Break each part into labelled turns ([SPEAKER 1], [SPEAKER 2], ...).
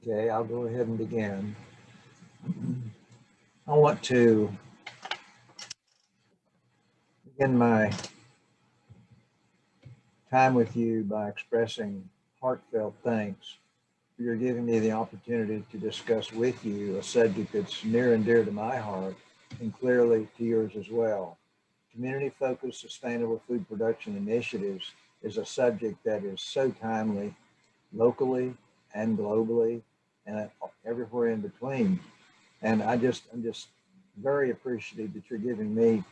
[SPEAKER 1] Okay, I'll go ahead and begin. I want to begin my time with you by expressing heartfelt thanks for your giving me the opportunity to discuss with you a subject that's near and dear to my heart and clearly to yours as well. Community-focused sustainable food production initiatives is a subject that is so timely locally and globally and everywhere in between. And I'm just very appreciative that you're giving me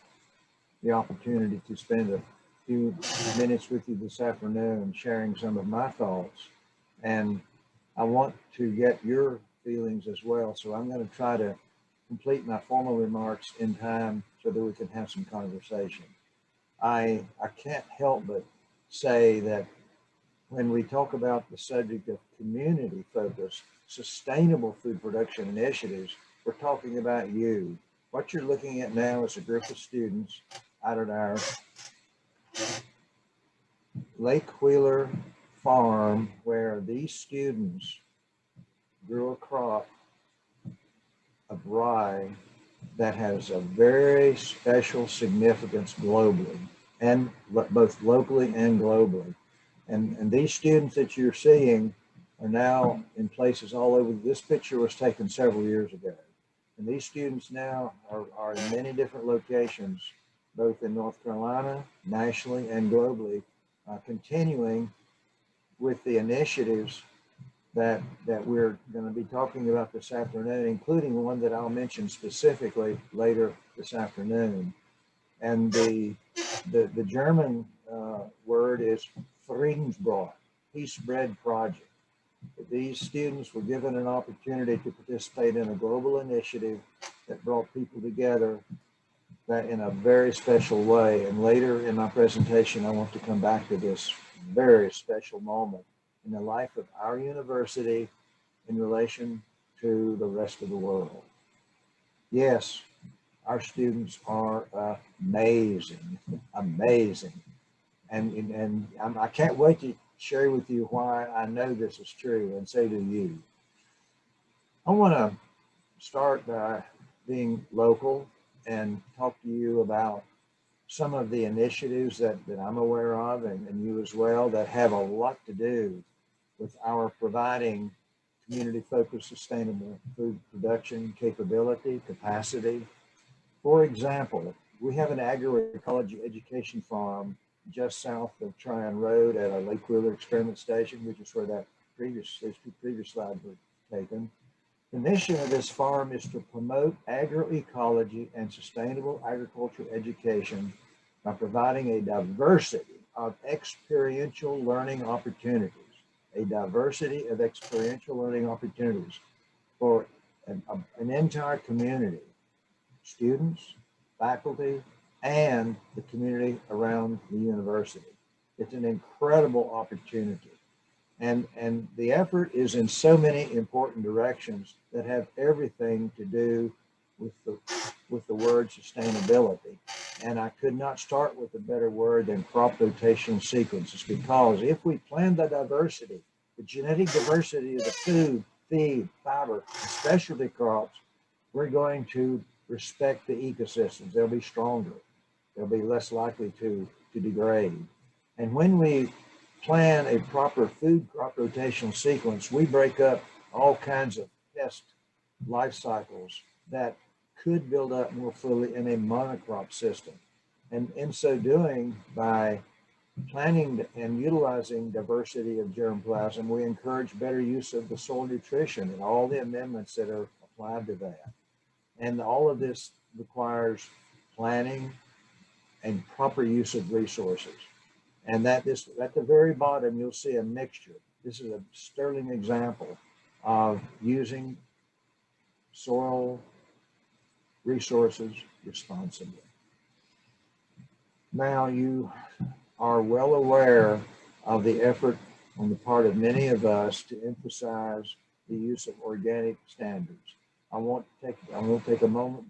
[SPEAKER 1] the opportunity to spend a few minutes with you this afternoon sharing some of my thoughts. And I want to get your feelings as well. So I'm going to try to complete my formal remarks in time so that we can have some conversation. I can't help but say that when we talk about the subject of community-focused, sustainable food production initiatives, we're talking about you. What you're looking at now is a group of students out at our Lake Wheeler farm where these students grew a crop of rye that has a very special significance globally, and both locally and globally. And these students that you're seeing are now in places all over. This picture was taken several years ago. And these students now are in many different locations, both in North Carolina, nationally, and globally, continuing with the initiatives that we're going to be talking about this afternoon, including one that I'll mention specifically later this afternoon. And the German word is Friedensbrot, Peace Bread Project. These students were given an opportunity to participate in a global initiative that brought people together that in a very special way. And later in my presentation, I want to come back to this very special moment in the life of our university in relation to the rest of the world. Yes, our students are amazing, amazing. And I can't wait to share with you why I know this is true and say to you. I want to start by being local and talk to you about some of the initiatives that I'm aware of and you as well that have a lot to do with our providing community-focused sustainable food production capability, capacity. For example, we have an agroecology education farm just south of Tryon Road at our Lake Wheeler Experiment Station, which is where those two previous slides were taken. The mission of this farm is to promote agroecology and sustainable agriculture education by providing a diversity of experiential learning opportunities, for an entire community, students, faculty, and the community around the university. It's an incredible opportunity. And the effort is in so many important directions that have everything to do with the word sustainability. And I could not start with a better word than crop rotation sequences, because if we plan the diversity, the genetic diversity of the food, feed, fiber, and specialty crops, we're going to respect the ecosystems. They'll be stronger. They'll be less likely to degrade. And when we plan a proper food crop rotational sequence, we break up all kinds of pest life cycles that could build up more fully in a monocrop system. And in so doing, by planning and utilizing diversity of germplasm, we encourage better use of the soil nutrition and all the amendments that are applied to that. And all of this requires planning and proper use of resources. And at the very bottom, you'll see a mixture. This is a sterling example of using soil resources responsibly. Now, you are well aware of the effort on the part of many of us to emphasize the use of organic standards. I won't take a moment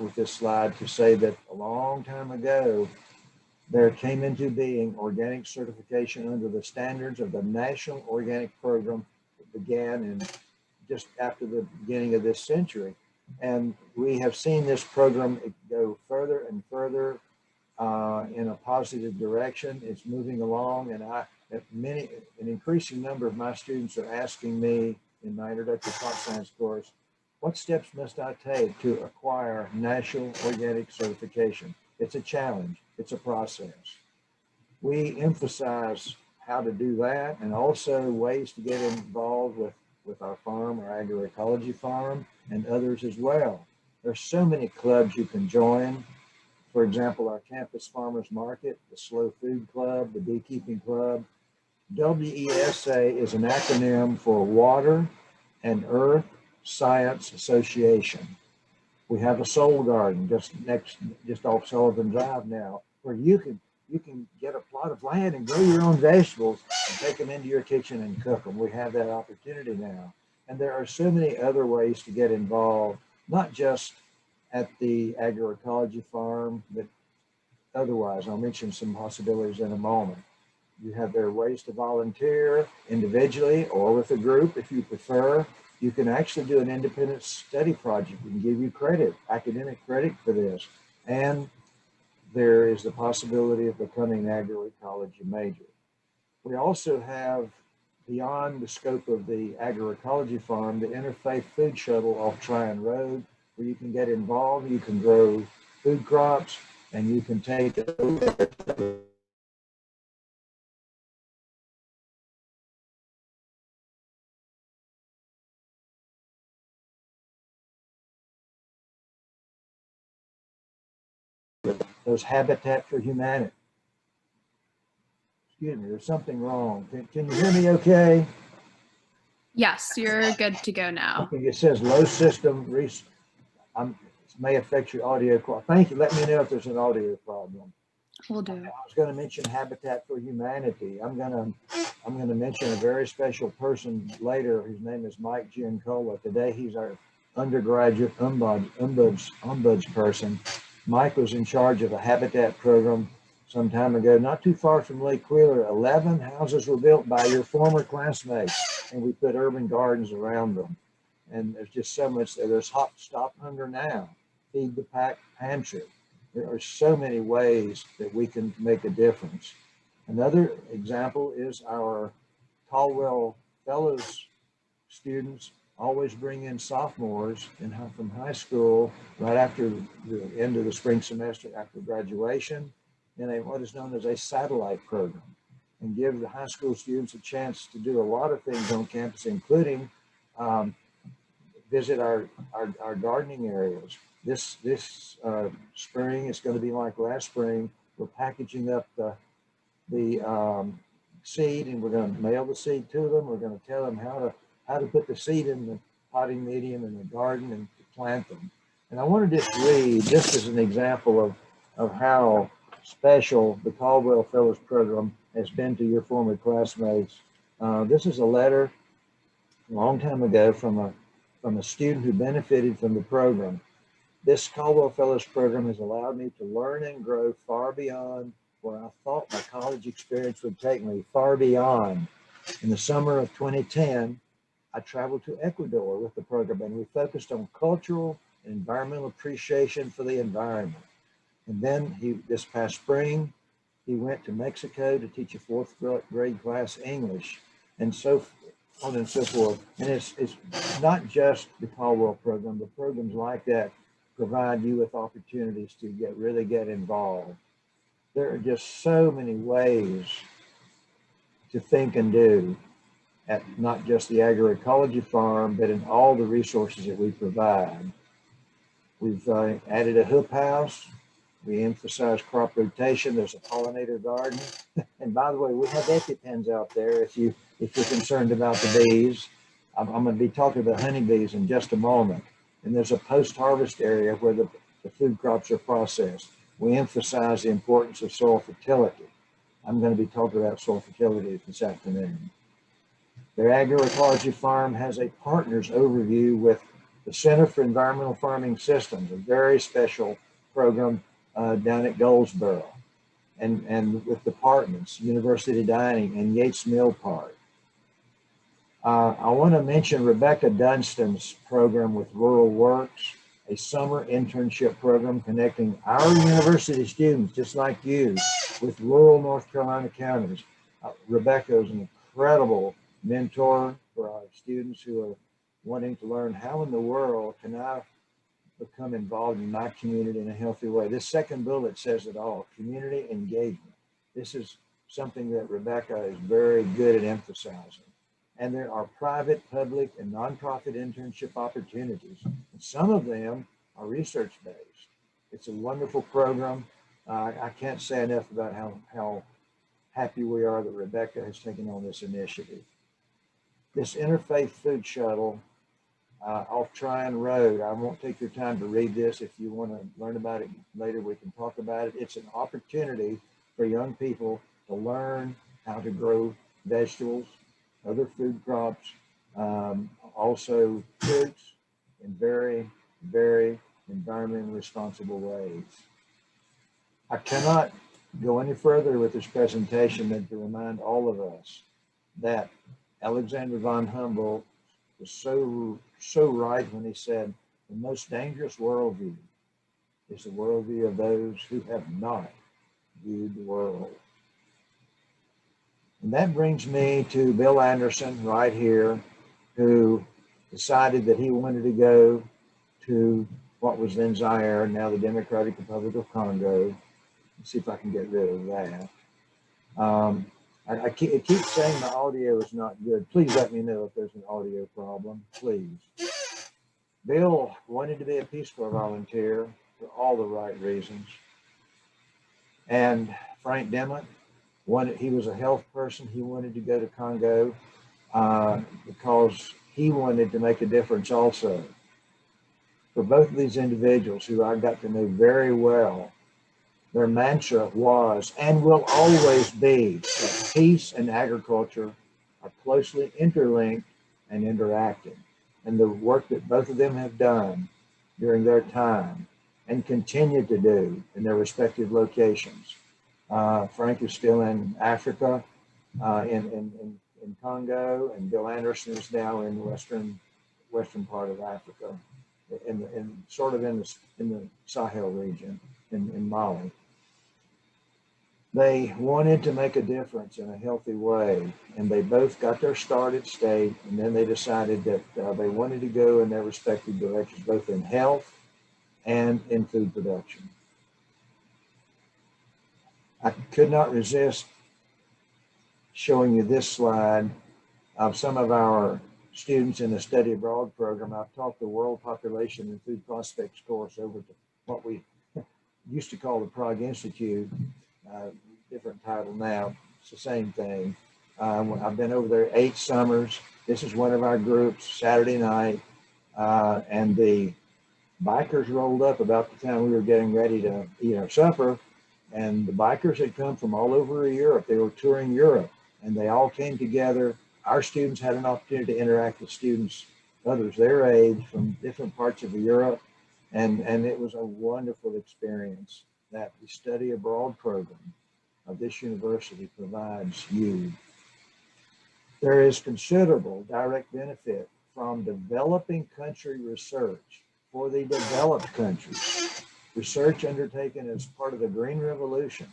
[SPEAKER 1] with this slide to say that a long time ago, there came into being organic certification under the standards of the National Organic Program that began in just after the beginning of this century. And we have seen this program go further and further in a positive direction. It's moving along, and an increasing number of my students are asking me in my introductory crop science course, what steps must I take to acquire national organic certification? It's a challenge. It's a process. We emphasize how to do that, and also ways to get involved with our farm, our agroecology farm, and others as well. There's so many clubs you can join. For example, our campus farmers market, the Slow Food Club, the Beekeeping Club. WESA is an acronym for Water and Earth Science Association. We have a soul garden just off Sullivan Drive now, where you can get a plot of land and grow your own vegetables and take them into your kitchen and cook them. We have that opportunity now. And there are so many other ways to get involved, not just at the agroecology farm, but otherwise. I'll mention some possibilities in a moment. There are ways to volunteer individually or with a group if you prefer. You can actually do an independent study project. We can give you credit, academic credit for this. And there is the possibility of becoming an agroecology major. We also have, beyond the scope of the agroecology farm, the Interfaith Food Shuttle off Tryon Road, where you can get involved, you can grow food crops, and you can take those Habitat for Humanity. Excuse me, there's something wrong. Can you hear me okay?
[SPEAKER 2] Yes, you're good to go now.
[SPEAKER 1] Okay, it says low system may affect your audio quality. Thank you. Let me know if there's an audio problem.
[SPEAKER 2] Will do.
[SPEAKER 1] I was going to mention Habitat for Humanity. I'm going to mention a very special person later. His name is Mike Giancola. Today he's our undergraduate ombuds person. Mike was in charge of a habitat program some time ago, not too far from Lake Wheeler. 11 houses were built by your former classmates, and we put urban gardens around them. And there's just so much there. There's Stop Hunger Now, Feed the Pack Pantry. There are so many ways that we can make a difference. Another example is our Caldwell Fellows students always bring in sophomores from high school right after the end of the spring semester after graduation in what is known as a satellite program, and give the high school students a chance to do a lot of things on campus, including visit our gardening areas. This spring, it's going to be like last spring. We're packaging up the seed, and we're going to mail the seed to them. We're going to tell them how to put the seed in the potting medium in the garden and to plant them. And I want to just read, just as an example of how special the Caldwell Fellows Program has been to your former classmates. This is a letter a long time ago from a student who benefited from the program. This Caldwell Fellows Program has allowed me to learn and grow far beyond where I thought my college experience would take me, far beyond. In the summer of 2010, I traveled to Ecuador with the program, and we focused on cultural and environmental appreciation for the environment. And then this past spring, he went to Mexico to teach a 4th grade class English, and so on and so forth. And it's not just the Caldwell program, but programs like that provide you with opportunities to really get involved. There are just so many ways to think and do at not just the agroecology farm, but in all the resources that we provide. We've added a hoop house. We emphasize crop rotation. There's a pollinator garden. And by the way, we have EpiPens out there if you're concerned about the bees. I'm going to be talking about honeybees in just a moment. And there's a post-harvest area where the food crops are processed. We emphasize the importance of soil fertility. I'm going to be talking about soil fertility this afternoon. Their agroecology farm has a partners overview with the Center for Environmental Farming Systems, a very special program down at Goldsboro, and with departments, University Dining and Yates Mill Park. I want to mention Rebecca Dunstan's program with Rural Works, a summer internship program connecting our university students, just like you, with rural North Carolina counties. Rebecca is an incredible mentor for our students who are wanting to learn how in the world can I become involved in my community in a healthy way. This second bullet says it all, community engagement. This is something that Rebecca is very good at emphasizing. And there are private, public, and nonprofit internship opportunities. And some of them are research-based. It's a wonderful program. I can't say enough about how happy we are that Rebecca has taken on this initiative. This interfaith food shuttle off Tryon Road, I won't take your time to read this. If you want to learn about it later, we can talk about it. It's an opportunity for young people to learn how to grow vegetables, other food crops, also fruits in very, very environmentally responsible ways. I cannot go any further with this presentation than to remind all of us that Alexander von Humboldt was so right when he said, the most dangerous worldview is the worldview of those who have not viewed the world. And that brings me to Bill Anderson right here, who decided that he wanted to go to what was then Zaire, now the Democratic Republic of Congo. Let's see if I can get rid of that. It keeps saying the audio is not good. Please let me know if there's an audio problem, please. Bill wanted to be a Peace Corps volunteer for all the right reasons. And Frank Demmett, he was a health person. He wanted to go to Congo because he wanted to make a difference also. For both of these individuals who I got to know very well, their mantra was and will always be that peace and agriculture are closely interlinked and interacting. And the work that both of them have done during their time and continue to do in their respective locations. Frank is still in Africa, in Congo, and Bill Anderson is now in the western part of Africa, in the Sahel region in Mali. They wanted to make a difference in a healthy way, and they both got their start at state, and then they decided that they wanted to go in their respective directions, both in health and in food production. I could not resist showing you this slide of some of our students in the study abroad program. I've taught the World Population and Food Prospects course over to what we used to call the Prague Institute, different title now, it's the same thing. I've been over there 8 summers. This is one of our groups, Saturday night, and the bikers rolled up about the time we were getting ready to eat our supper, and the bikers had come from all over Europe. They were touring Europe, and they all came together. Our students had an opportunity to interact with students, others their age, from different parts of Europe, and it was a wonderful experience that the study abroad program of this university provides you. There is considerable direct benefit from developing country research for the developed countries. Research undertaken as part of the Green Revolution,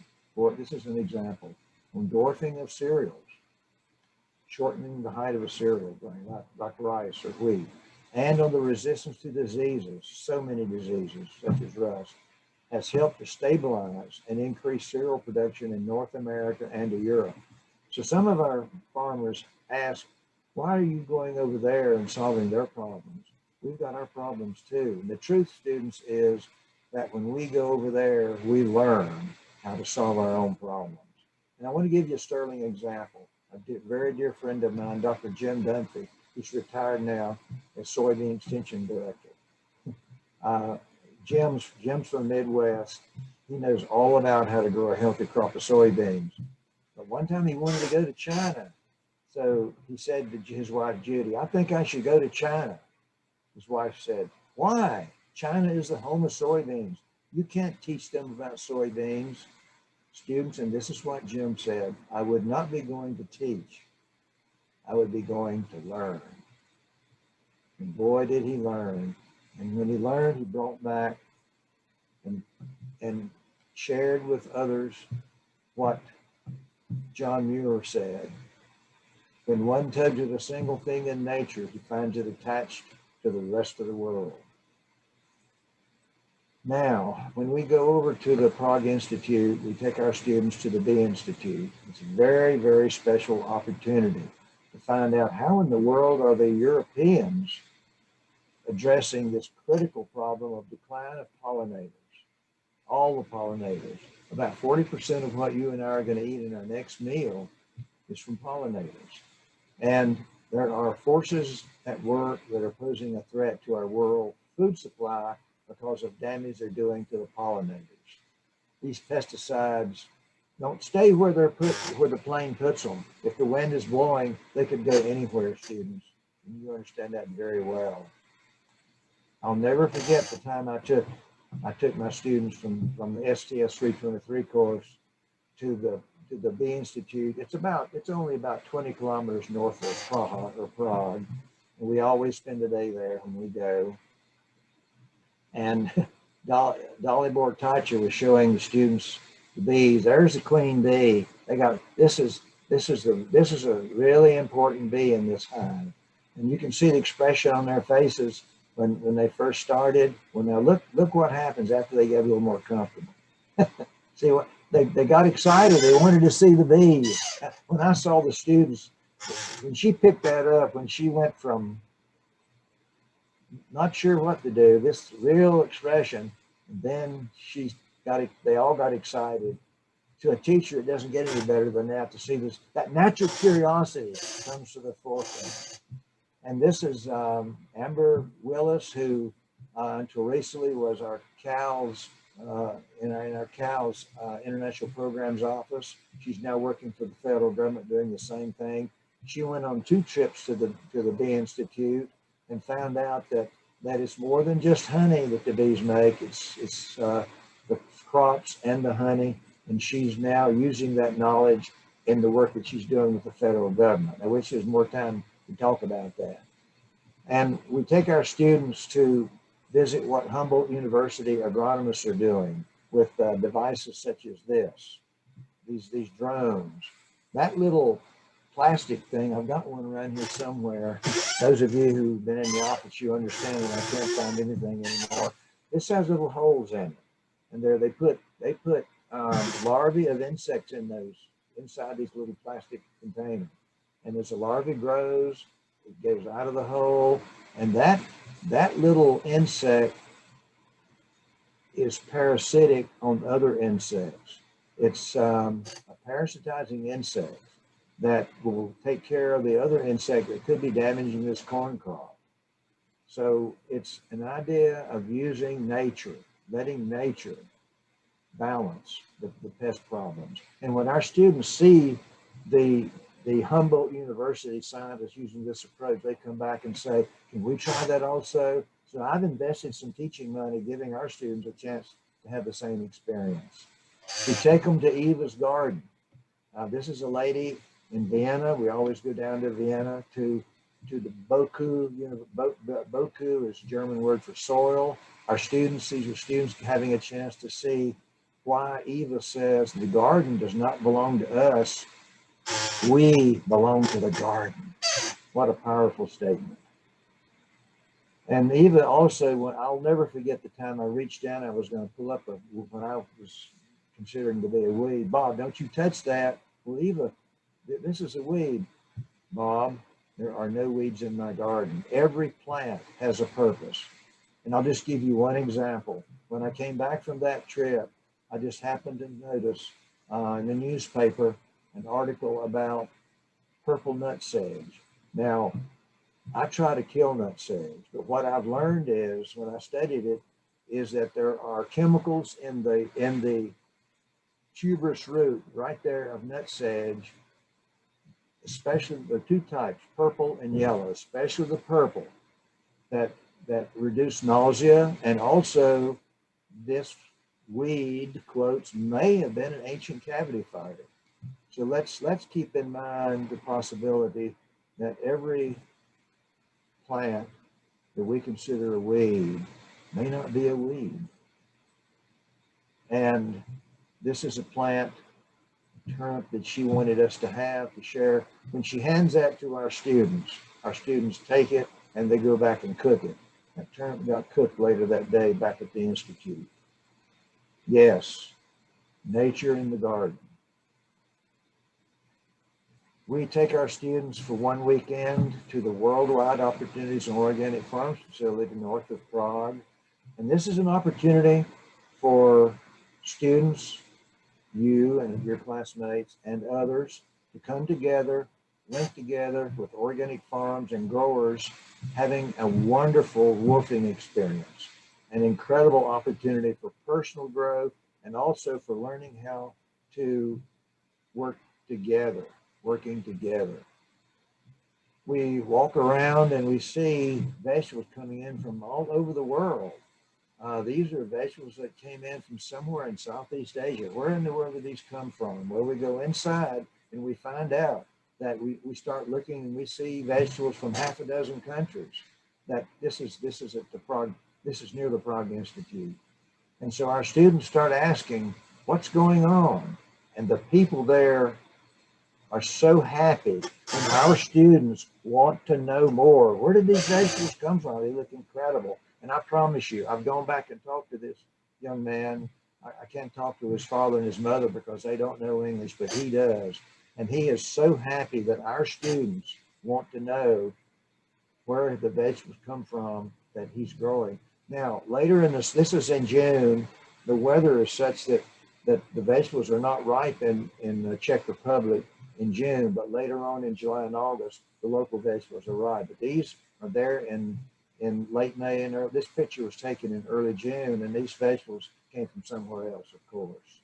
[SPEAKER 1] this is an example, on dwarfing of cereals, shortening the height of a cereal grain, like rice or wheat, and on the resistance to diseases, so many diseases such as rust, has helped to stabilize and increase cereal production in North America and to Europe. So some of our farmers ask, why are you going over there and solving their problems? We've got our problems too. And the truth, students, is that when we go over there, we learn how to solve our own problems. And I want to give you a sterling example. A very dear friend of mine, Dr. Jim Dunphy, who's retired now as Soybean Extension Director. Jim's from Midwest. He knows all about how to grow a healthy crop of soybeans. But one time he wanted to go to China. So he said to his wife, Judy, I think I should go to China. His wife said, why? China is the home of soybeans. You can't teach them about soybeans. Students, and this is what Jim said, I would not be going to teach I would be going to learn. And boy, did he learn. And when he learned, he brought back and shared with others what John Muir said. When one touches a single thing in nature, he finds it attached to the rest of the world. Now, when we go over to the Prague Institute, we take our students to the Bee Institute. It's a very, very special opportunity to find out how in the world are the Europeans addressing this critical problem of decline of pollinators, all the pollinators. About 40% of what you and I are going to eat in our next meal is from pollinators. And there are forces at work that are posing a threat to our world food supply because of damage they're doing to the pollinators. These pesticides don't stay where they're put, where the plane puts them. If the wind is blowing, they could go anywhere, students. And you understand that very well. I'll never forget the time I took my students from the STS 323 course to the Bee Institute. It's only about 20 kilometers north of Prague. And we always spend a day there when we go. And Dalibor Teicher was showing the students the bees. There's the queen bee. They got this is a really important bee in this hive. And you can see the expression on their faces when they first started. Well, now look what happens after they get a little more comfortable. See what they got excited. They wanted to see the bees. When I saw the students, when she picked that up, when she went from not sure what to do, this real expression, and then they all got excited. To a teacher, it doesn't get any better than that to see this, that natural curiosity comes to the forefront. And this is Amber Willis, who until recently was our CALS, in our CALS International Programs Office. She's now working for the federal government doing the same thing. She went on 2 trips to the Bee Institute and found out that it's more than just honey that the bees make. It's the crops and the honey, and she's now using that knowledge in the work that she's doing with the federal government. I wish there's more time to talk about that. And we take our students to visit what Humboldt University agronomists are doing with devices such as these drones. That little plastic thing, I've got one around here somewhere. Those of you who've been in the office, you understand that I can't find anything anymore. This has little holes in it, and there they put larvae of insects inside these little plastic containers. And as the larvae grows, it goes out of the hole, and that little insect is parasitic on other insects. It's a parasitizing insect that will take care of the other insect that could be damaging this corn crop. So it's an idea of using nature, letting nature balance the pest problems. And when our students see the Humboldt University scientists using this approach, they come back and say, can we try that also? So I've invested some teaching money, giving our students a chance to have the same experience. We take them to Eva's garden. This is a lady in Vienna. We always go down to Vienna to the Boku. Boku is a German word for soil. These are students having a chance to see why Eva says the garden does not belong to us. We belong to the garden. What a powerful statement. And Eva also, I'll never forget the time I reached down, I was going to pull up when I was considering to be a weed. Bob, don't you touch that. Well, Eva, this is a weed. Bob, there are no weeds in my garden. Every plant has a purpose. And I'll just give you one example. When I came back from that trip, I just happened to notice in the newspaper an article about purple nutsedge. Now, I try to kill nutsedge, but what I've learned is, when I studied it, is that there are chemicals in the tuberous root right there of nutsedge, especially the 2 types, purple and yellow, especially the purple, that reduce nausea. And also this weed, quotes, may have been an ancient cavity fighter. So let's keep in mind the possibility that every plant that we consider a weed may not be a weed. And this is a plant turnip that she wanted us to have to share. When she hands that to our students take it and they go back and cook it. That turnip got cooked later that day back at the Institute. Yes, nature in the garden. We take our students for one weekend to the Worldwide Opportunities and Organic Farms facility north of Prague. And this is an opportunity for students, you and your classmates and others, to come together, link together with organic farms and growers, having a wonderful woofing experience, an incredible opportunity for personal growth and also for learning how to work together, working together. We walk around and we see vegetables coming in from all over the world. These are vegetables that came in from somewhere in Southeast Asia. Where in the world did these come from? Well, we go inside and we find out that we start looking and we see vegetables from half a dozen countries. That this is at the Prague, this is near the Prague Institute. And so our students start asking, what's going on? And the people there are so happy, and our students want to know more. Where did these vegetables come from? They look incredible. And I promise you, I've gone back and talked to this young man. I can't talk to his father and his mother because they don't know English, but he does. And he is so happy that our students want to know where the vegetables come from that he's growing. Now, later in this is in June, the weather is such that the vegetables are not ripe in the Czech Republic in June, but later on in July and August, the local vegetables are ripe. But these are there in late May, and this picture was taken in early June, and these vegetables came from somewhere else, of course.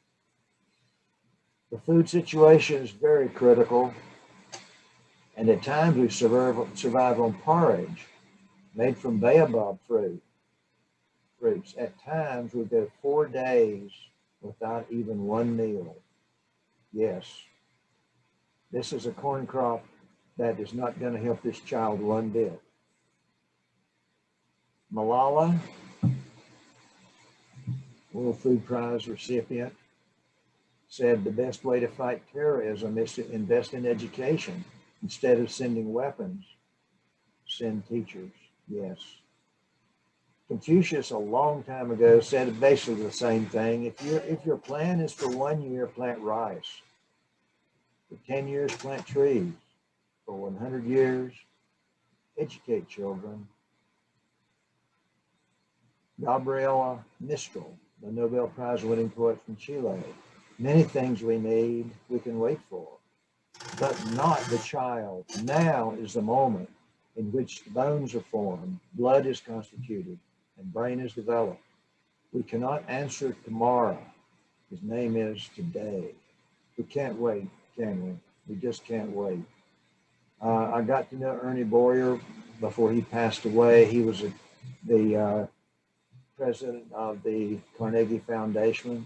[SPEAKER 1] The food situation is very critical, and at times we survive on porridge made from baobab fruits. At times we go 4 days without even one meal. Yes, this is a corn crop that is not going to help this child one bit. Malala, World Food Prize recipient, said the best way to fight terrorism is to invest in education. Instead of sending weapons, send teachers. Yes. Confucius, a long time ago, said basically the same thing. If your plan is for 1 year, plant rice. For 10 years, plant trees. For 100 years, educate children. Gabriela Mistral, the Nobel Prize winning poet from Chile. Many things we need, we can wait for, but not the child. Now is the moment in which the bones are formed, blood is constituted, and brain is developed. We cannot answer tomorrow. His name is today. We can't wait, can we? We just can't wait. I got to know Ernie Boyer before he passed away. He was the president of the Carnegie Foundation,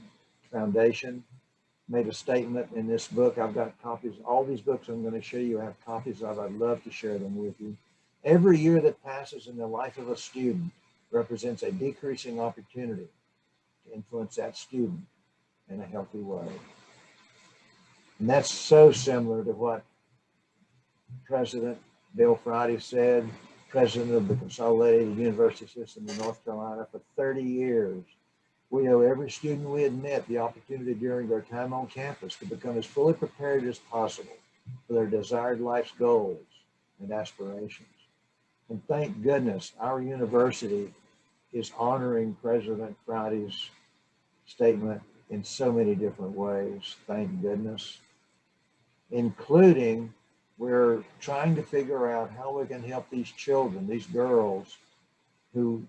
[SPEAKER 1] made a statement in this book. I've got copies. All these books I'm going to show you, I have copies of. I'd love to share them with you. Every year that passes in the life of a student represents a decreasing opportunity to influence that student in a healthy way. And that's so similar to what President Bill Friday said, president of the Consolidated University System in North Carolina for 30 years. We owe every student we admit the opportunity during their time on campus to become as fully prepared as possible for their desired life's goals and aspirations. And thank goodness our university is honoring President Friday's statement in so many different ways, thank goodness, including we're trying to figure out how we can help these children, these girls who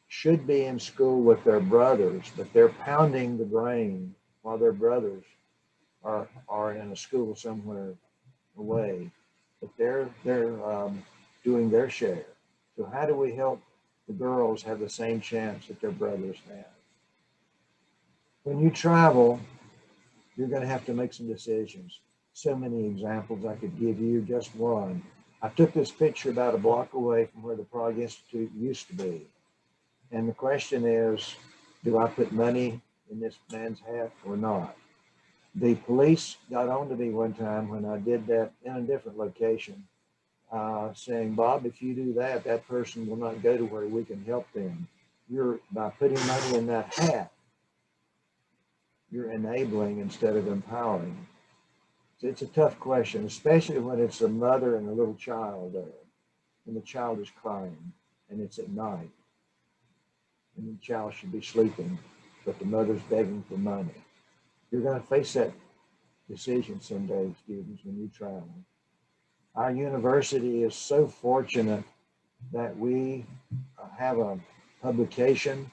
[SPEAKER 1] should be in school with their brothers, but they're pounding the grain while their brothers are in a school somewhere away. But they're doing their share. So how do we help the girls have the same chance that their brothers have? When you travel, you're going to have to make some decisions. So many examples I could give you, just one. I took this picture about a block away from where the Prague Institute used to be. And the question is, do I put money in this man's hat or not? The police got on to me one time when I did that in a different location, saying, Bob, if you do that, that person will not go to where we can help them. By putting money in that hat, you're enabling instead of empowering. So it's a tough question, especially when it's a mother and a little child there, and the child is crying, and it's at night, and the child should be sleeping, but the mother's begging for money. You're going to face that decision someday, students, when you travel. Our university is so fortunate that we have a publication.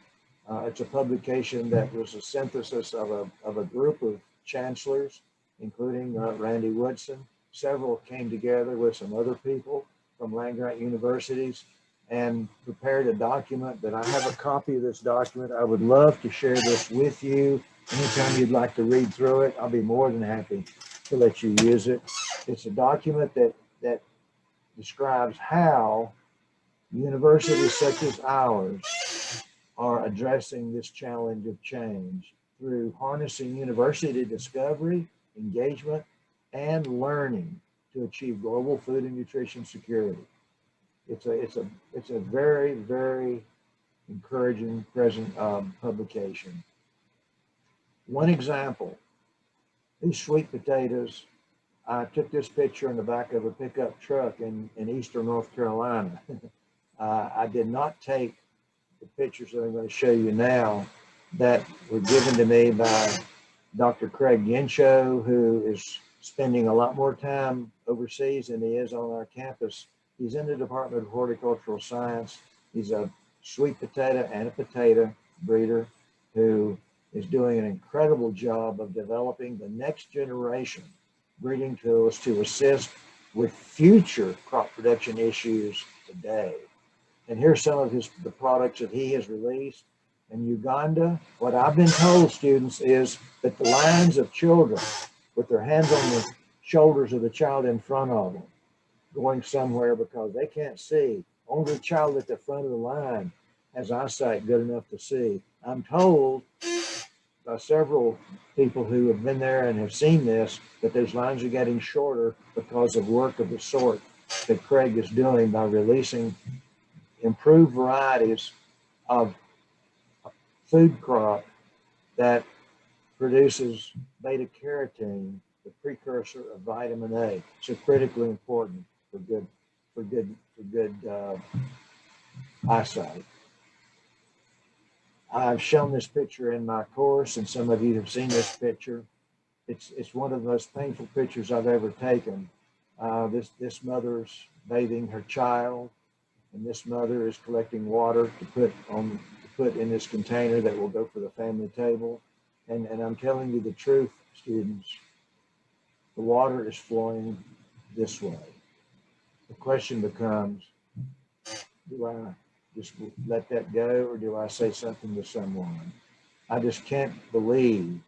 [SPEAKER 1] It's a publication that was a synthesis of a group of chancellors, including Randy Woodson. Several came together with some other people from land-grant universities and prepared a document that I have a copy of this document. I would love to share this with you. Anytime you'd like to read through it, I'll be more than happy to let you use it. It's a document that describes how universities such as ours are addressing this challenge of change through harnessing university discovery, engagement, and learning to achieve global food and nutrition security. It's a very, very encouraging present publication. One example, these sweet potatoes, I took this picture in the back of a pickup truck in eastern North Carolina. I did not take the pictures that I'm going to show you now that were given to me by Dr. Craig Genshow, who is spending a lot more time overseas than he is on our campus. He's in the Department of Horticultural Science. He's a sweet potato and a potato breeder who is doing an incredible job of developing the next generation breeding tools to assist with future crop production issues today. And here's some of the products that he has released. In Uganda, what I've been told, students, is that the lines of children with their hands on the shoulders of the child in front of them, going somewhere because they can't see. Only the child at the front of the line has eyesight good enough to see. I'm told by several people who have been there and have seen this, that those lines are getting shorter because of work of the sort that Craig is doing by releasing improved varieties of food crop that produces beta carotene, the precursor of vitamin A. So critically important for good eyesight. I've shown this picture in my course, and some of you have seen this picture. It's one of the most painful pictures I've ever taken. This mother's bathing her child, and this mother is collecting water to put in this container that will go for the family table. And I'm telling you the truth, students, the water is flowing this way. The question becomes, do I just let that go, or do I say something to someone? I just can't believe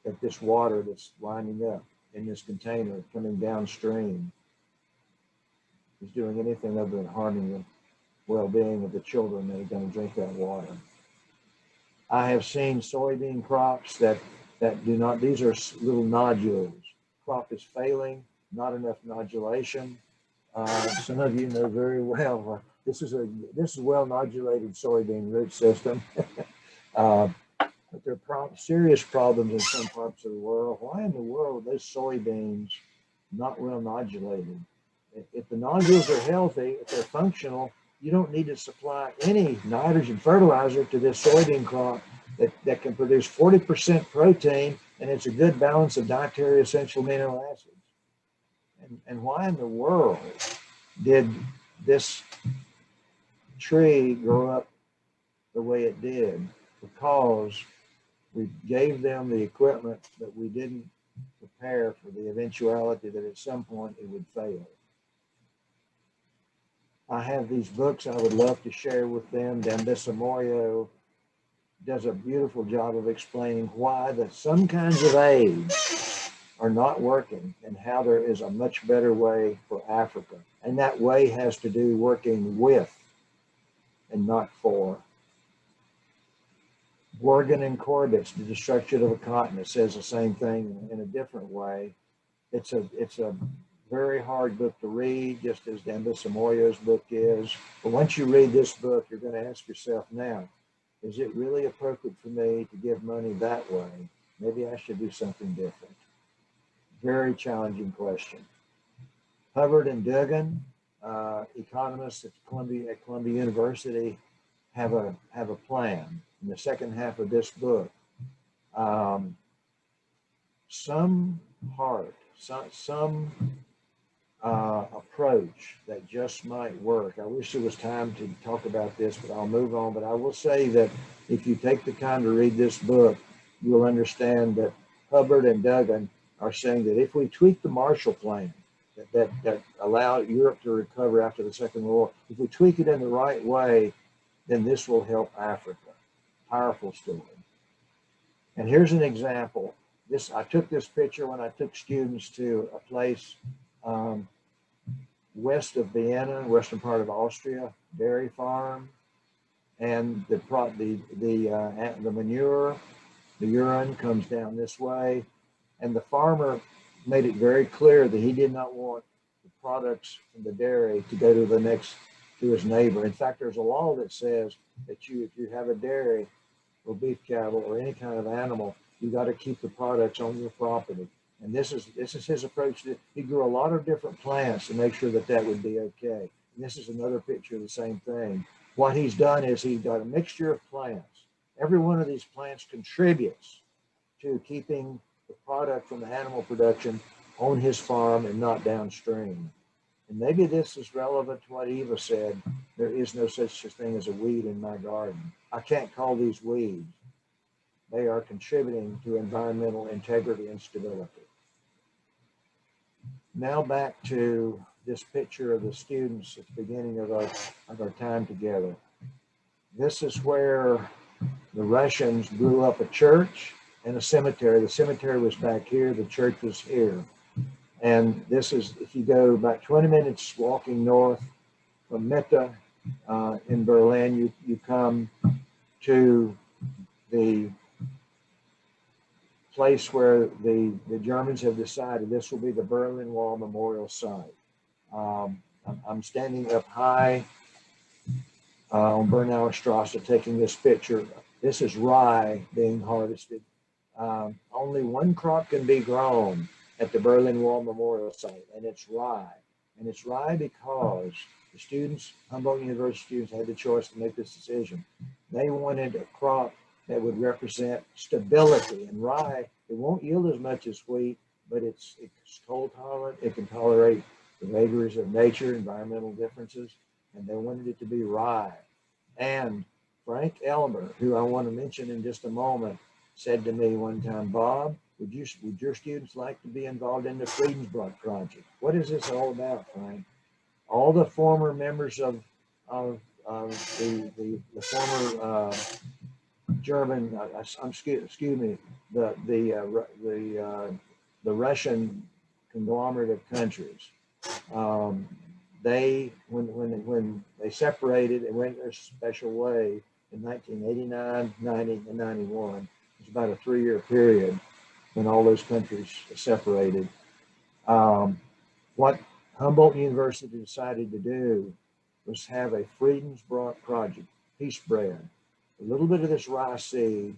[SPEAKER 1] that this water that's winding up in this container coming downstream is doing anything other than harming the well-being of the children that are going to drink that water. I have seen soybean crops that do not, these are little nodules. Crop is failing, not enough nodulation. Some of you know very well, this is well nodulated soybean root system. But there are serious problems in some parts of the world. Why in the world are those soybeans not well nodulated? If the nodules are healthy, if they're functional, you don't need to supply any nitrogen fertilizer to this soybean crop that can produce 40% protein, and it's a good balance of dietary essential amino acids. And why in the world did this tree grow up the way it did? Because we gave them the equipment, but we didn't prepare for the eventuality that at some point it would fail. I have these books I would love to share with them. Dambisa Moyo does a beautiful job of explaining why some kinds of AIDS are not working and how there is a much better way for Africa. And that way has to do working with and not for. Morgan and Corbett's The Destruction of a Continent says the same thing in a different way. It's a very hard book to read, just as Demba Samoyo's book is. But once you read this book, you're going to ask yourself now, is it really appropriate for me to give money that way? Maybe I should do something different. Very challenging question. Hubbard and Duggan, economists at Columbia University, have a plan. In the second half of this book, some approach that just might work. I wish there was time to talk about this, but I'll move on. But I will say that if you take the time to read this book, you'll understand that Hubbard and Duggan are saying that if we tweak the Marshall Plan that allowed Europe to recover after the Second World War, if we tweak it in the right way, then this will help Africa. Powerful story. And here's an example. I took this picture when I took students to a place west of Vienna, western part of Austria, dairy farm, and the manure, the urine comes down this way, and the farmer made it very clear that he did not want the products from the dairy to go to his neighbor. In fact, there's a law that says that if you have a dairy or beef cattle or any kind of animal, you got to keep the products on your property. And this is his approach. He grew a lot of different plants to make sure that would be okay. And this is another picture of the same thing. What he's done is he's got a mixture of plants. Every one of these plants contributes to keeping the product from the animal production on his farm and not downstream. And maybe this is relevant to what Eva said. There is no such thing as a weed in my garden. I can't call these weeds. They are contributing to environmental integrity and stability. Now back to this picture of the students at the beginning of our time together. This is where the Russians blew up a church and a cemetery. The cemetery was back here, the church was here. And this is, if you go about 20 minutes walking north from Mitte in Berlin, you come to the place where the Germans have decided this will be the Berlin Wall Memorial Site. I'm standing up high on Bernauer Strasse taking this picture. This is rye being harvested. Only one crop can be grown at the Berlin Wall Memorial Site, and it's rye. And it's rye because the students, Humboldt University students, had the choice to make this decision. They wanted a crop that would represent stability. And rye, it won't yield as much as wheat, but it's cold tolerant. It can tolerate the vagaries of nature, environmental differences, and they wanted it to be rye. And Frank Elmer, who I want to mention in just a moment, said to me one time, Bob, would your students like to be involved in the Friedensbruck Project? What is this all about, Frank? All the former members of the former German, excuse me, the Russian conglomerate of countries. When they separated and went their special way in 1989, 90, and 91, it was about a 3-year period when all those countries separated. What Humboldt University decided to do was have a Friedensbruck Project, peace bread. A little bit of this rye seed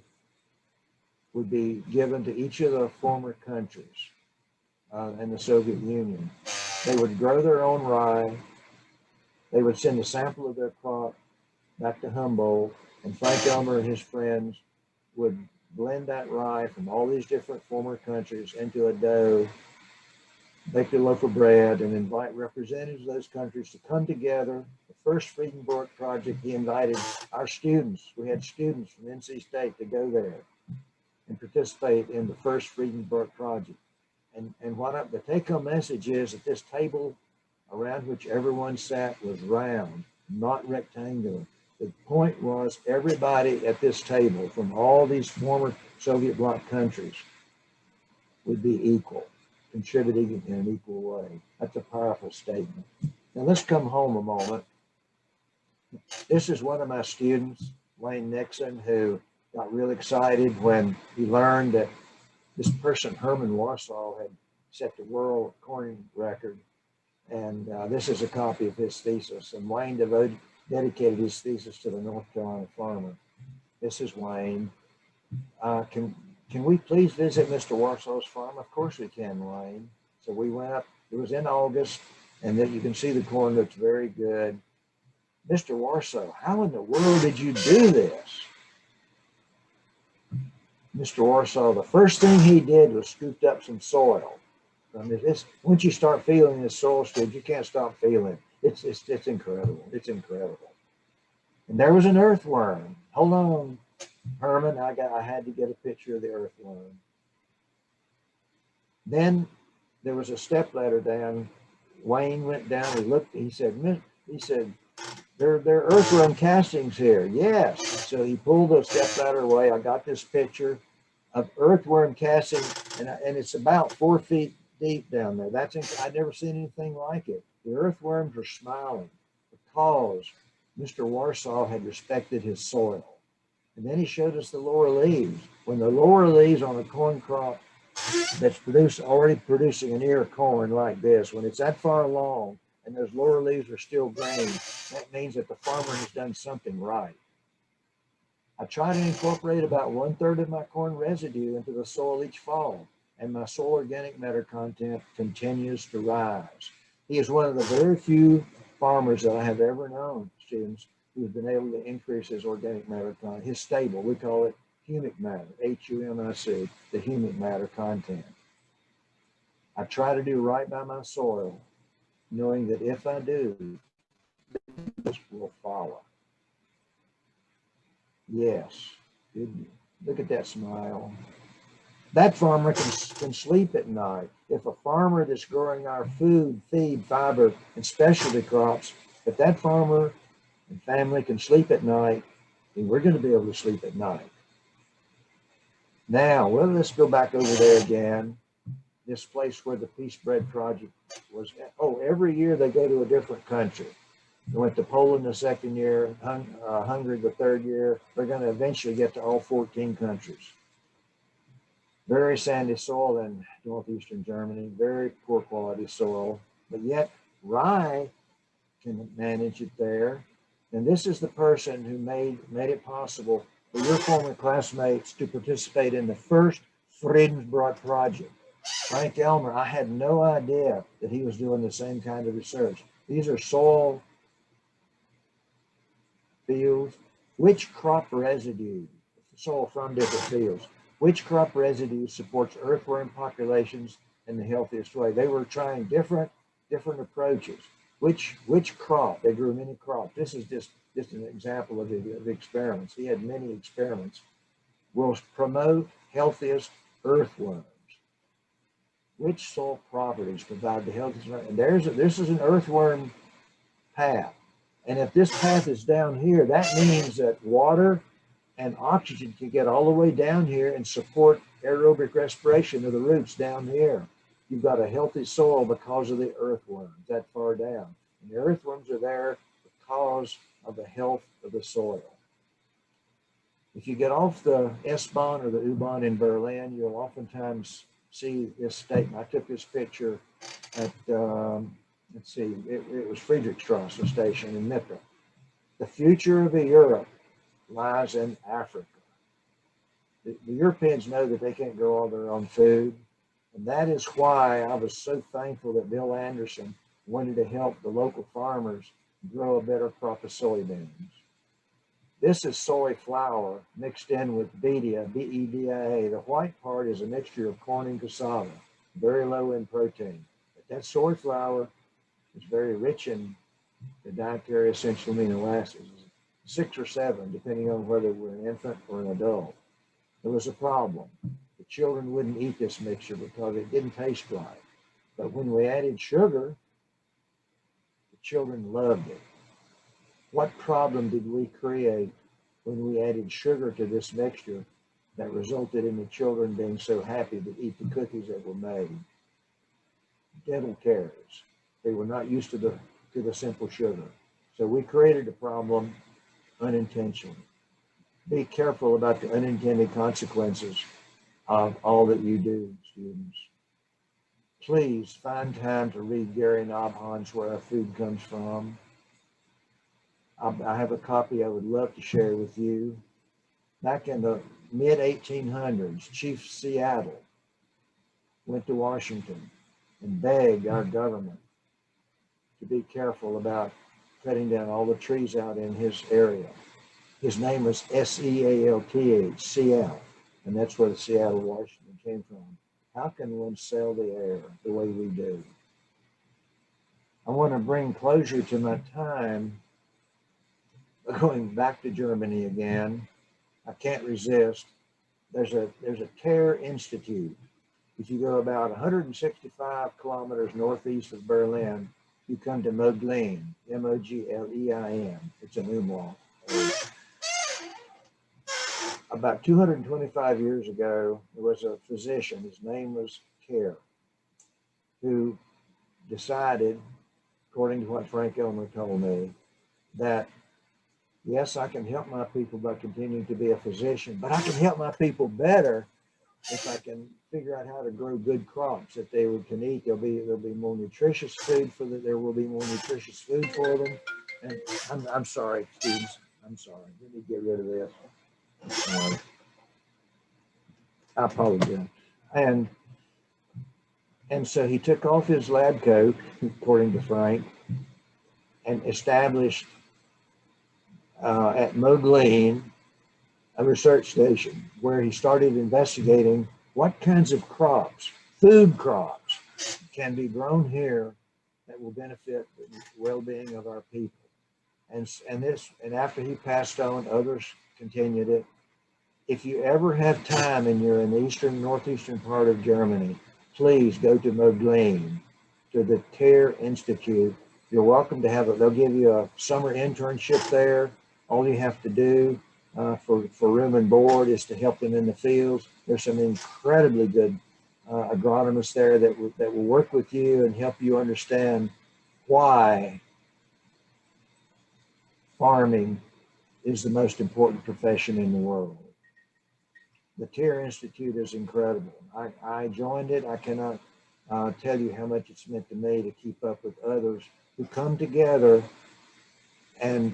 [SPEAKER 1] would be given to each of the former countries and the Soviet Union. They would grow their own rye. They would send a sample of their crop back to Humboldt, and Frank Elmer and his friends would blend that rye from all these different former countries into a dough, bake a loaf of bread, and invite representatives of those countries to come together. The first Friedenberg Project, he invited our students. We had students from NC State to go there and participate in the first Friedenberg Project. And what the take-home message is that this table around which everyone sat was round, not rectangular. The point was everybody at this table from all these former Soviet bloc countries would be equal, contributing in an equal way. That's a powerful statement. Now let's come home a moment. This is one of my students, Wayne Nixon, who got real excited when he learned that this person, Herman Warsaw, had set the world corn record. And this is a copy of his thesis. And Wayne dedicated his thesis to the North Carolina farmer. This is Wayne. Can we please visit Mr. Warsaw's farm? Of course we can, Wayne. So we went up. It was in August, and then you can see the corn looks very good. Mr. Warsaw, how in the world did you do this? Mr. Warsaw, the first thing he did was scooped up some soil. I mean, once you start feeling this soil, Steve, you can't stop feeling. It's incredible. It's incredible. And there was an earthworm. Hold on, Herman. I had to get a picture of the earthworm. Then there was a step ladder down. Wayne went down. He looked. He said, there are earthworm castings here. Yes. So he pulled the step ladder away. I got this picture of earthworm casting, and it's about 4 feet deep down there. I'd never seen anything like it. The earthworms are smiling because Mr. Warsaw had respected his soil. And then he showed us the lower leaves. When the lower leaves on a corn crop that's already producing an ear of corn like this, when it's that far along and those lower leaves are still green, that means that the farmer has done something right. I try to incorporate about 1/3 of my corn residue into the soil each fall, and my soil organic matter content continues to rise. He is one of the very few farmers that I have ever known, students, who have been able to increase his organic matter content, his stable. We call it humic matter, Humic, the humic matter content. I try to do right by my soil, knowing that if I do, this will follow. Yes, look at that smile. That farmer can sleep at night. If a farmer that's growing our food, feed, fiber, and specialty crops, if that farmer and family can sleep at night, then we're going to be able to sleep at night. Now, let's go back over there again. This place where the Peace Bread Project was. Oh, every year they go to a different country. They went to Poland the second year, Hungary the third year. They're going to eventually get to all 14 countries. Very sandy soil in northeastern Germany, very poor quality soil, but yet rye can manage it there. And this is the person who made it possible for your former classmates to participate in the first Friedensbrot project. Frank Elmer, I had no idea that he was doing the same kind of research. These are soil fields. Which crop residue, soil from different fields, which crop residue supports earthworm populations in the healthiest way? They were trying different approaches. Which crop? They grew many crops. This is just an example of the experiments. He had many experiments. Will promote healthiest earthworms. Which soil properties provide the healthiest? And this is an earthworm path. And if this path is down here, that means that water and oxygen can get all the way down here and support aerobic respiration of the roots down here. You've got a healthy soil because of the earthworms that far down. And the earthworms are there because of the health of the soil. If you get off the S-Bahn or the U-Bahn in Berlin, you'll oftentimes see this statement. I took this picture at, let's see, it was Friedrichstrasse station in Mitte. The future of Europe lies in Africa. The Europeans know that they can't grow all their own food. And that is why I was so thankful that Bill Anderson wanted to help the local farmers grow a better crop of soybeans. This is soy flour mixed in with bedia, B-E-D-I-A. The white part is a mixture of corn and cassava, very low in protein. But that soy flour is very rich in the dietary essential amino acids, 6 or 7, depending on whether we're an infant or an adult. There was a problem. The children wouldn't eat this mixture because it didn't taste right. But when we added sugar, the children loved it. What problem did we create when we added sugar to this mixture that resulted in the children being so happy to eat the cookies that were made. Dental caries. They were not used to the simple sugar. So we created a problem unintentionally. Be careful about the unintended consequences of all that you do, students. Please find time to read Gary Nobhan's Where Our Food Comes From. I have a copy I would love to share with you. Back in the mid-1800s, Chief Seattle went to Washington and begged our government to be careful about cutting down all the trees out in his area. His name was Sealth, Seattle, and that's where the Seattle, Washington came from. How can one sell the air the way we do? I want to bring closure to my time going back to Germany again. I can't resist. There's a Terror Institute. If you go about 165 kilometers northeast of Berlin, you come to Möglin, Moglein. It's an umlaut. About 225 years ago, there was a physician, his name was Kerr, who decided, according to what Frank Elmer told me, that yes, I can help my people by continuing to be a physician, but I can help my people better if I can figure out how to grow good crops that they can eat. There'll be more nutritious food for them. There will be more nutritious food for them. And I'm sorry, students. I'm sorry. Let me get rid of this. I apologize. And so he took off his lab coat, according to Frank, and established at Möglin a research station where he started investigating what kinds of crops, food crops, can be grown here that will benefit the well-being of our people. And after he passed on, others continued it. If you ever have time and you're in the northeastern part of Germany, please go to Möglin, to the Terror Institute. You're welcome to have it. They'll give you a summer internship there. All you have to do for room and board is to help them in the fields. There's some incredibly good agronomists there that will work with you and help you understand why farming is the most important profession in the world. The Terror Institute is incredible. I joined it. I cannot tell you how much it's meant to me to keep up with others who come together and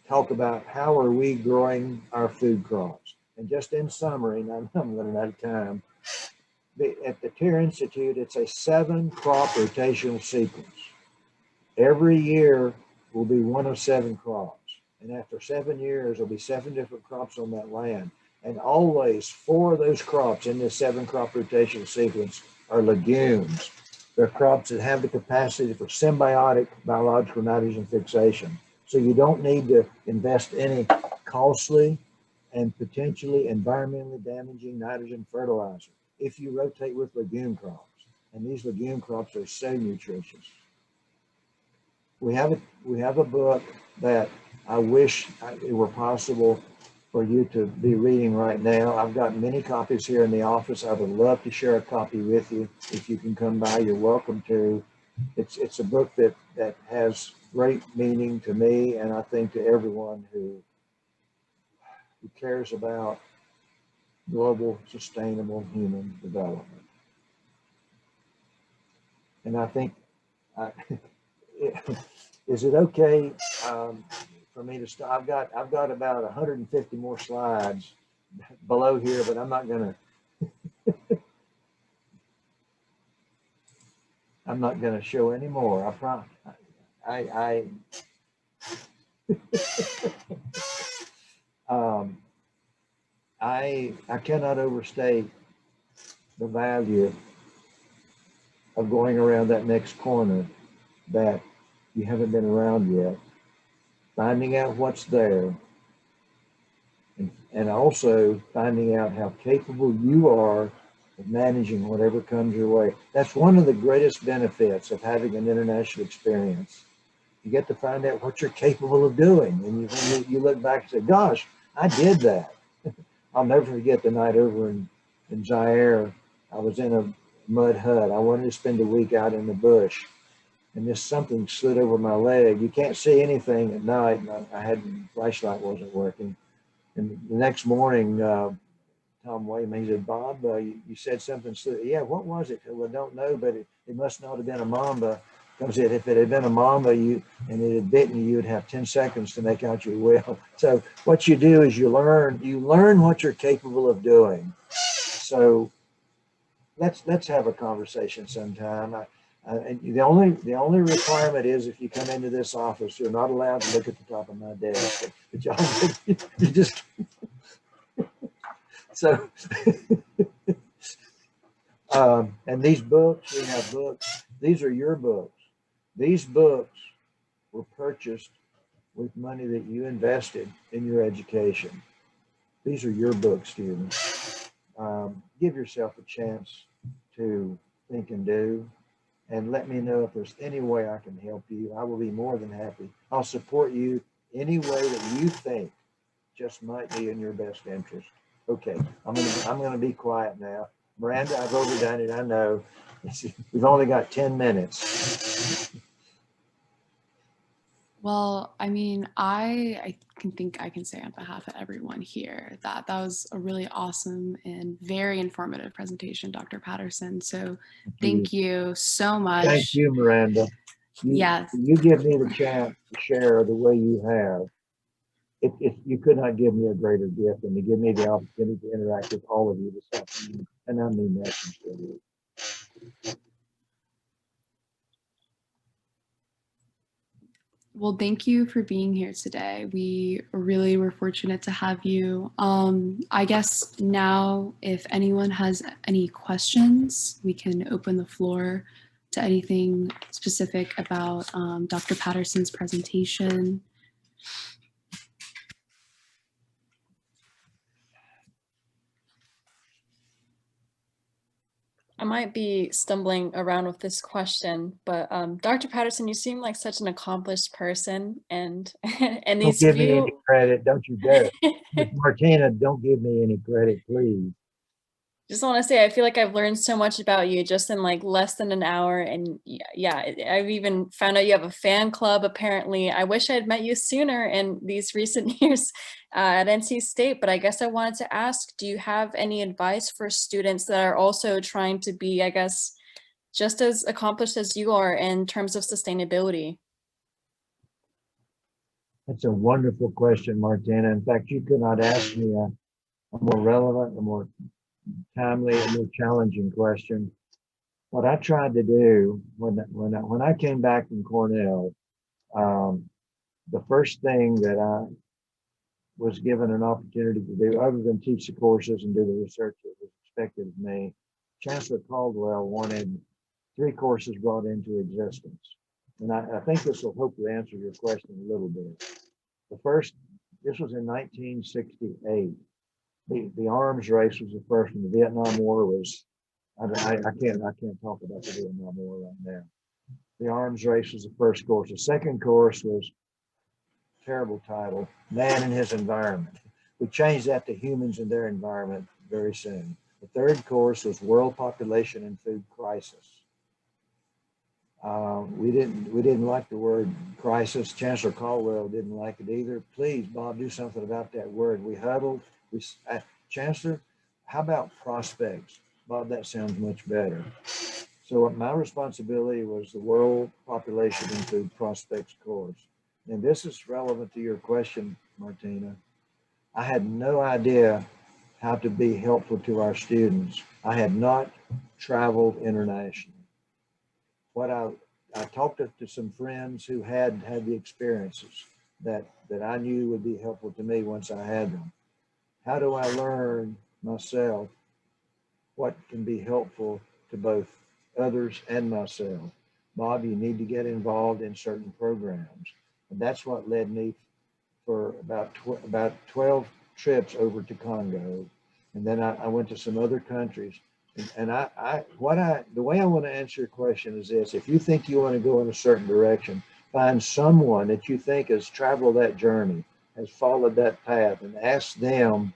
[SPEAKER 1] talk about how are we growing our food crops. And just in summary, and I'm running out of time, at the Terror Institute, it's a 7-crop rotational sequence. Every year will be one of 7 crops. And after 7 years, there'll be 7 different crops on that land. And always 4 of those crops in this 7-crop rotational sequence are legumes. They're crops that have the capacity for symbiotic biological nitrogen fixation. So you don't need to invest any costly and potentially environmentally damaging nitrogen fertilizer if you rotate with legume crops. And these legume crops are so nutritious. We have a book that I wish it were possible for you to be reading right now. I've got many copies here in the office. I would love to share a copy with you. If you can come by, you're welcome to. It's a book that has great meaning to me, and I think to everyone who cares about global sustainable human development. And I think, is it okay for me to stop? I've got about 150 more slides below here, but I'm not gonna I'm not gonna show any more. I promise. I cannot overstate the value of going around that next corner that you haven't been around yet, finding out what's there, and also finding out how capable you are of managing whatever comes your way. That's one of the greatest benefits of having an international experience. You get to find out what you're capable of doing, and you look back and say, gosh, I did that. I'll never forget the night over in Zaire. I was in a mud hut. I wanted to spend a week out in the bush, and just something slid over my leg. You can't see anything at night. And I had flashlight wasn't working. And the next morning, Tom Wayman, he said, Bob, you said something slid. Yeah, what was it? Well, I don't know, but it must not have been a mamba. Because if it had been a mamba and it had bitten you, you'd have 10 seconds to make out your will. So what you do is you learn what you're capable of doing. So let's have a conversation sometime. And the only requirement is if you come into this office, you're not allowed to look at the top of my desk. But you just so. And these books, we have books. These are your books. These books were purchased with money that you invested in your education. These are your books, students. Give yourself a chance to think and do, and let me know if there's any way I can help you. I will be more than happy. I'll support you any way that you think just might be in your best interest. Okay, I'm gonna be quiet now. Miranda, I've overdone it, I know. We've only got 10 minutes.
[SPEAKER 2] Well, I mean, I think I can say on behalf of everyone here that that was a really awesome and very informative presentation, Dr. Patterson. So thank you so much.
[SPEAKER 1] Thank you, Miranda.
[SPEAKER 2] Yes.
[SPEAKER 1] You give me the chance to share the way you have. You could not give me a greater gift than to give me the opportunity to interact with all of you this afternoon, and I mean that sincerely.
[SPEAKER 2] Well, thank you for being here today. We really were fortunate to have you. I guess now, if anyone has any questions, we can open the floor to anything specific about Dr. Patterson's presentation.
[SPEAKER 3] I might be stumbling around with this question, but Dr. Patterson, you seem like such an accomplished person, and and
[SPEAKER 1] Don't give me any credit, don't you dare. Miss Martina, don't give me any credit, please.
[SPEAKER 3] Just want to say, I feel like I've learned so much about you just in like less than an hour. And yeah, I've even found out you have a fan club, apparently. I wish I had met you sooner in these recent years at NC State, but I guess I wanted to ask, do you have any advice for students that are also trying to be, I guess, just as accomplished as you are in terms of sustainability?
[SPEAKER 1] That's a wonderful question, Martina. In fact, you could not ask me a more relevant, a more timely, a more challenging question. What I tried to do when I came back from Cornell, the first thing that I was given an opportunity to do, other than teach the courses and do the research that was expected of me, Chancellor Caldwell wanted 3 courses brought into existence. And I think this will hopefully answer your question a little bit. The first, this was in 1968. The arms race was the first one. The Vietnam War was, I can't talk about the Vietnam War right now. The arms race was the first course. The second course was, terrible title, Man and His Environment. We changed that to Humans and Their Environment very soon. The third course was World Population and Food Crisis. We didn't like the word crisis. Chancellor Caldwell didn't like it either. Please, Bob, do something about that word. We huddled. Chancellor, how about prospects? Bob, that sounds much better. So my responsibility was the World Population and Food Prospects course. And this is relevant to your question, Martina. I had no idea how to be helpful to our students. I had not traveled internationally. What I talked to some friends who had the experiences that I knew would be helpful to me once I had them. How do I learn myself what can be helpful to both others and myself? Bob, you need to get involved in certain programs. And that's what led me for about 12 trips over to Congo. And then I went to some other countries. And the way I want to answer your question is this: if you think you want to go in a certain direction, find someone that you think has traveled that journey, has followed that path, and ask them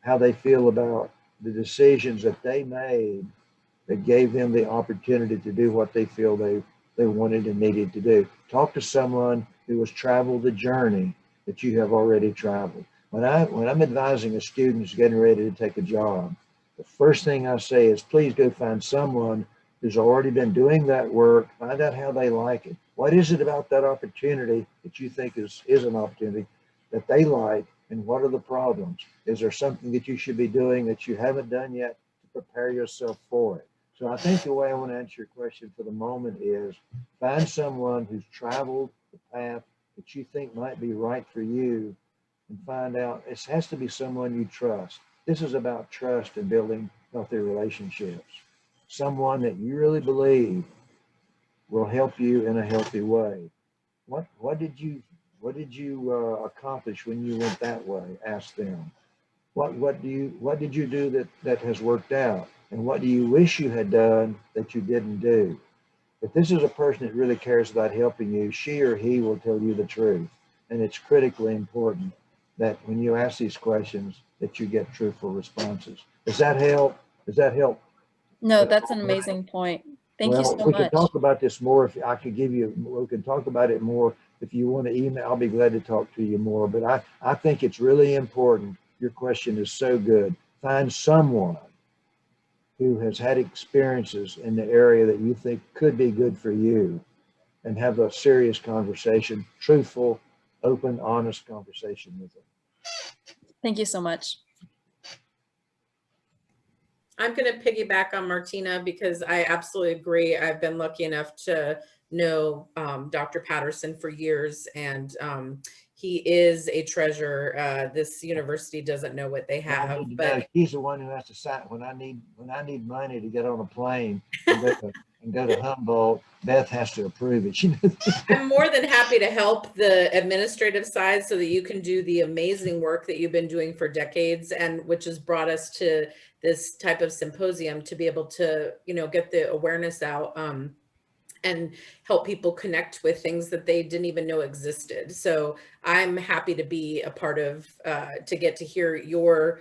[SPEAKER 1] how they feel about the decisions that they made that gave them the opportunity to do what they feel they wanted and needed to do. Talk to someone who has traveled the journey that you have already traveled. When I'm advising a student who's getting ready to take a job, the first thing I say is, please go find someone who's already been doing that work, find out how they like it. What is it about that opportunity that you think is an opportunity that they like, and what are the problems? Is there something that you should be doing that you haven't done yet to prepare yourself for it? So I think the way I want to answer your question for the moment is, find someone who's traveled the path that you think might be right for you, and find out, it has to be someone you trust. This is about trust and building healthy relationships. Someone that you really believe will help you in a healthy way. What did you accomplish when you went that way? Ask them. What did you do that has worked out? And what do you wish you had done that you didn't do? If this is a person that really cares about helping you, she or he will tell you the truth. And it's critically important that when you ask these questions, that you get truthful responses. Does that help? Does that help?
[SPEAKER 3] No, that's an amazing point. Thank you
[SPEAKER 1] Well,
[SPEAKER 3] so
[SPEAKER 1] we can
[SPEAKER 3] much.
[SPEAKER 1] talk about this more if I could give you, we can talk about it more. If you want to email, I'll be glad to talk to you more. But I think it's really important. Your question is so good. Find someone who has had experiences in the area that you think could be good for you, and have a serious conversation, truthful, open, honest conversation with them.
[SPEAKER 3] Thank you so much.
[SPEAKER 4] I'm going to piggyback on Martina because I absolutely agree. I've been lucky enough to know Dr. Patterson for years, and he is a treasure. This university doesn't know what they have, but
[SPEAKER 1] he's the one who has to sign when I need money to get on a plane and go to Humboldt. Beth has to approve it.
[SPEAKER 4] I'm more than happy to help the administrative side so that you can do the amazing work that you've been doing for decades, and which has brought us to this type of symposium to be able to, get the awareness out and help people connect with things that they didn't even know existed. So I'm happy to be a part of, to get to hear your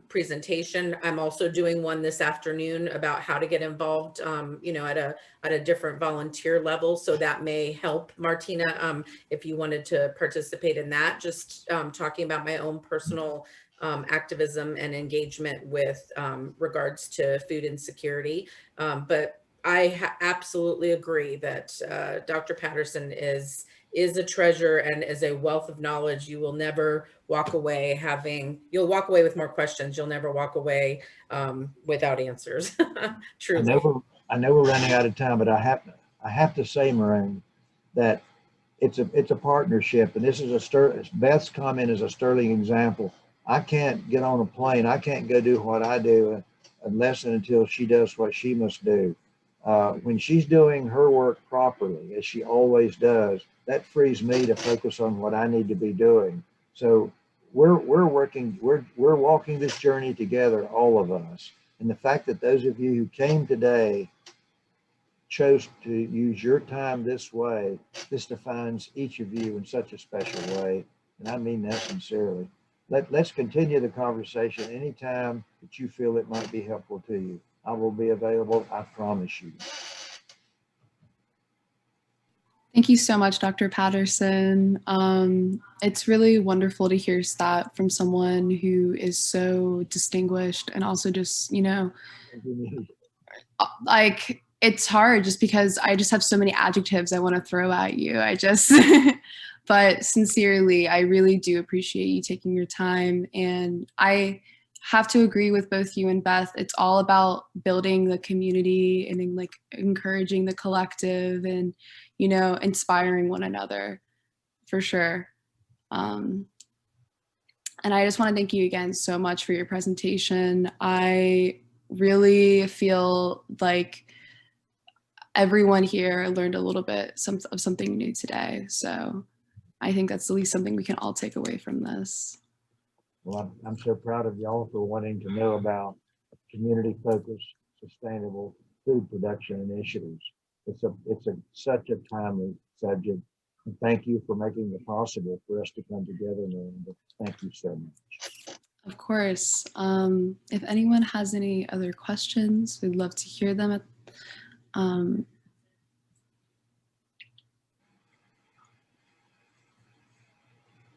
[SPEAKER 4] presentation. I'm also doing one this afternoon about how to get involved, at a different volunteer level. So that may help, Martina, if you wanted to participate in that, just talking about my own personal activism and engagement with regards to food insecurity. But I absolutely agree that Dr. Patterson is a treasure and is a wealth of knowledge. You will never walk away you'll walk away with more questions. You'll never walk away without answers. Truly.
[SPEAKER 1] I know we're running out of time, but I have to say, Moraine, that it's a partnership, and this is Beth's comment is a sterling example. I can't get on a plane. I can't go do what I do unless and until she does what she must do. When she's doing her work properly, as she always does, that frees me to focus on what I need to be doing. So we're walking this journey together, all of us. And the fact that those of you who came today chose to use your time this way, this defines each of you in such a special way. And I mean that sincerely. Let's continue the conversation anytime that you feel it might be helpful to you. I will be available, I promise you.
[SPEAKER 2] Thank you so much, Dr. Patterson. It's really wonderful to hear that from someone who is so distinguished, and also just, like, it's hard just because I just have so many adjectives I want to throw at you. But sincerely, I really do appreciate you taking your time. And I have to agree with both you and Beth. It's all about building the community and like encouraging the collective and, inspiring one another for sure. And I just want to thank you again so much for your presentation. I really feel like everyone here learned a little bit of something new today. So I think that's at least something we can all take away from this.
[SPEAKER 1] Well, I'm so proud of y'all for wanting to know about community-focused, sustainable food production initiatives. It's such a timely subject. And thank you for making it possible for us to come together, Miranda. Thank you so much.
[SPEAKER 2] Of course. If anyone has any other questions, we'd love to hear them.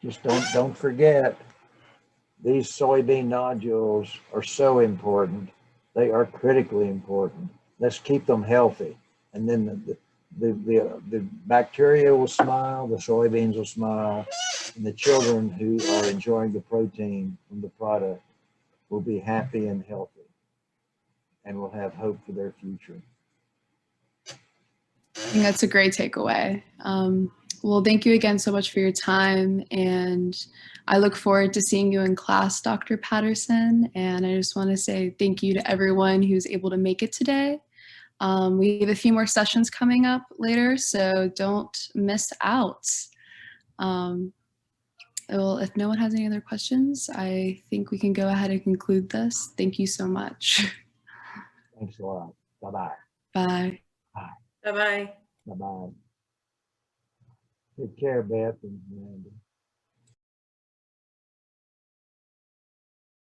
[SPEAKER 1] Just don't forget, these soybean nodules are so important. They are critically important. Let's keep them healthy, and then the bacteria will smile, the soybeans will smile, and the children who are enjoying the protein from the product will be happy and healthy, and will have hope for their future.
[SPEAKER 2] I think that's a great takeaway. Well, thank you again so much for your time, and I look forward to seeing you in class, Dr. Patterson. And I just want to say thank you to everyone who's able to make it today. We have a few more sessions coming up later, so don't miss out. Well, if no one has any other questions, I think we can go ahead and conclude this. Thank you so much.
[SPEAKER 1] Thanks a lot. Bye-bye.
[SPEAKER 2] Bye.
[SPEAKER 4] Bye-bye.
[SPEAKER 1] Bye-bye. Take care, Beth and Amanda.